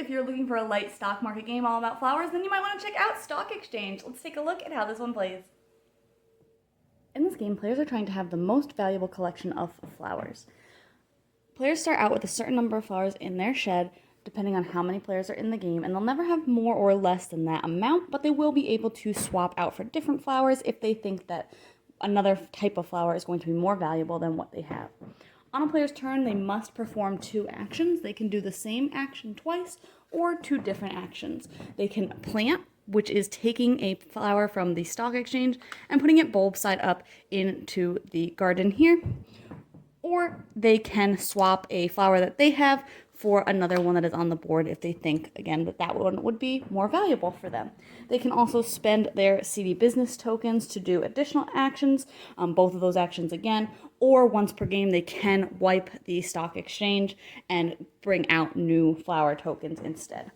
if you're looking for a light stock market game all about flowers, then you might want to check out Stock Exchange. Let's take a look at how this one plays. In this game, players are trying to have the most valuable collection of flowers. Players start out with a certain number of flowers in their shed, depending on how many players are in the game, and they'll never have more or less than that amount, but they will be able to swap out for different flowers if they think that another type of flower is going to be more valuable than what they have. On a player's turn, they must perform 2 actions. They can do the same action twice or 2 different actions. They can plant, which is taking a flower from the stock exchange and putting it bulb side up into the garden here. Or they can swap a flower that they have for another one that is on the board if they think, again, that that one would be more valuable for them. They can also spend their CD business tokens to do additional actions, both of those actions again, or once per game they can wipe the stock exchange and bring out new flower tokens instead.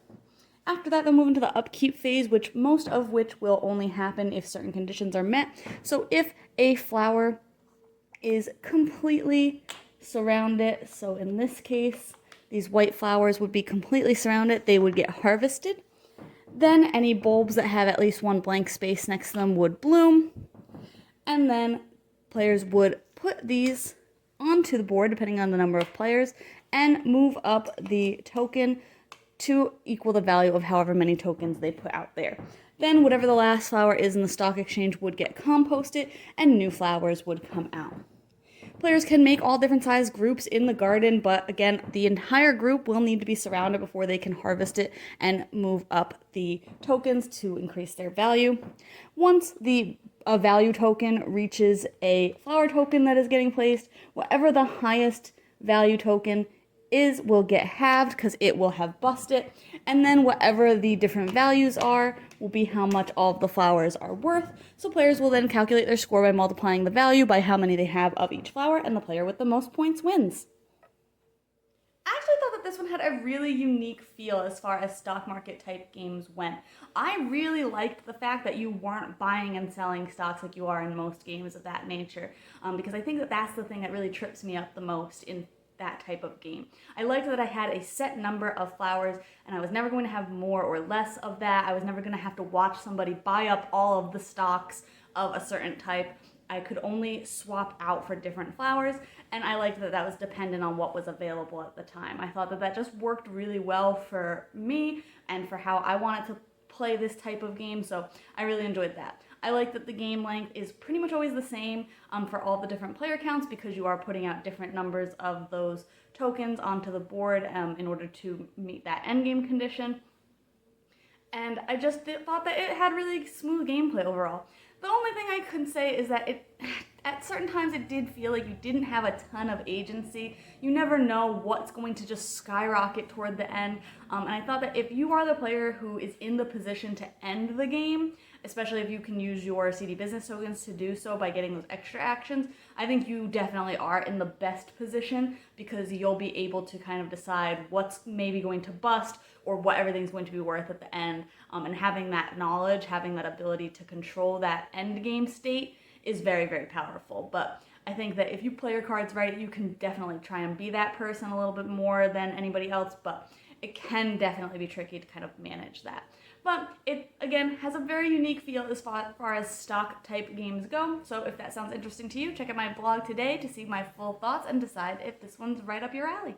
After that, they'll move into the upkeep phase, most of which will only happen if certain conditions are met. So if a flower is completely surrounded, so in this case, these white flowers would be completely surrounded, they would get harvested. Then any bulbs that have at least 1 blank space next to them would bloom. And then players would put these onto the board, depending on the number of players, and move up the token to equal the value of however many tokens they put out there. Then whatever the last flower is in the stock exchange would get composted and new flowers would come out. Players can make all different size groups in the garden, but again, the entire group will need to be surrounded before they can harvest it and move up the tokens to increase their value. Once the value token reaches a flower token that is getting placed, whatever the highest value token is will get halved because it will have busted, and then whatever the different values are will be how much all of the flowers are worth. So players will then calculate their score by multiplying the value by how many they have of each flower, and the player with the most points wins. I actually thought that this one had a really unique feel as far as stock market type games went. I really liked the fact that you weren't buying and selling stocks like you are in most games of that nature, because I think that that's the thing that really trips me up the most in that type of game. I liked that I had a set number of flowers and I was never going to have more or less of that. I was never going to have to watch somebody buy up all of the stocks of a certain type. I could only swap out for different flowers, and I liked that that was dependent on what was available at the time. I thought that that just worked really well for me and for how I wanted to play this type of game, so I really enjoyed that. I like that the game length is pretty much always the same for all the different player counts, because you are putting out different numbers of those tokens onto the board in order to meet that endgame condition. And I just thought that it had really smooth gameplay overall. The only thing I can say is that at certain times it did feel like you didn't have a ton of agency. You never know what's going to just skyrocket toward the end. And I thought that if you are the player who is in the position to end the game, especially if you can use your CD business tokens to do so by getting those extra actions, I think you definitely are in the best position, because you'll be able to kind of decide what's maybe going to bust or what everything's going to be worth at the end. And having that knowledge, having that ability to control that end game state is very, very powerful. But I think that if you play your cards right, you can definitely try and be that person a little bit more than anybody else, but it can definitely be tricky to kind of manage that. But it, again, has a very unique feel as far as stock type games go. So if that sounds interesting to you, check out my blog today to see my full thoughts and decide if this one's right up your alley.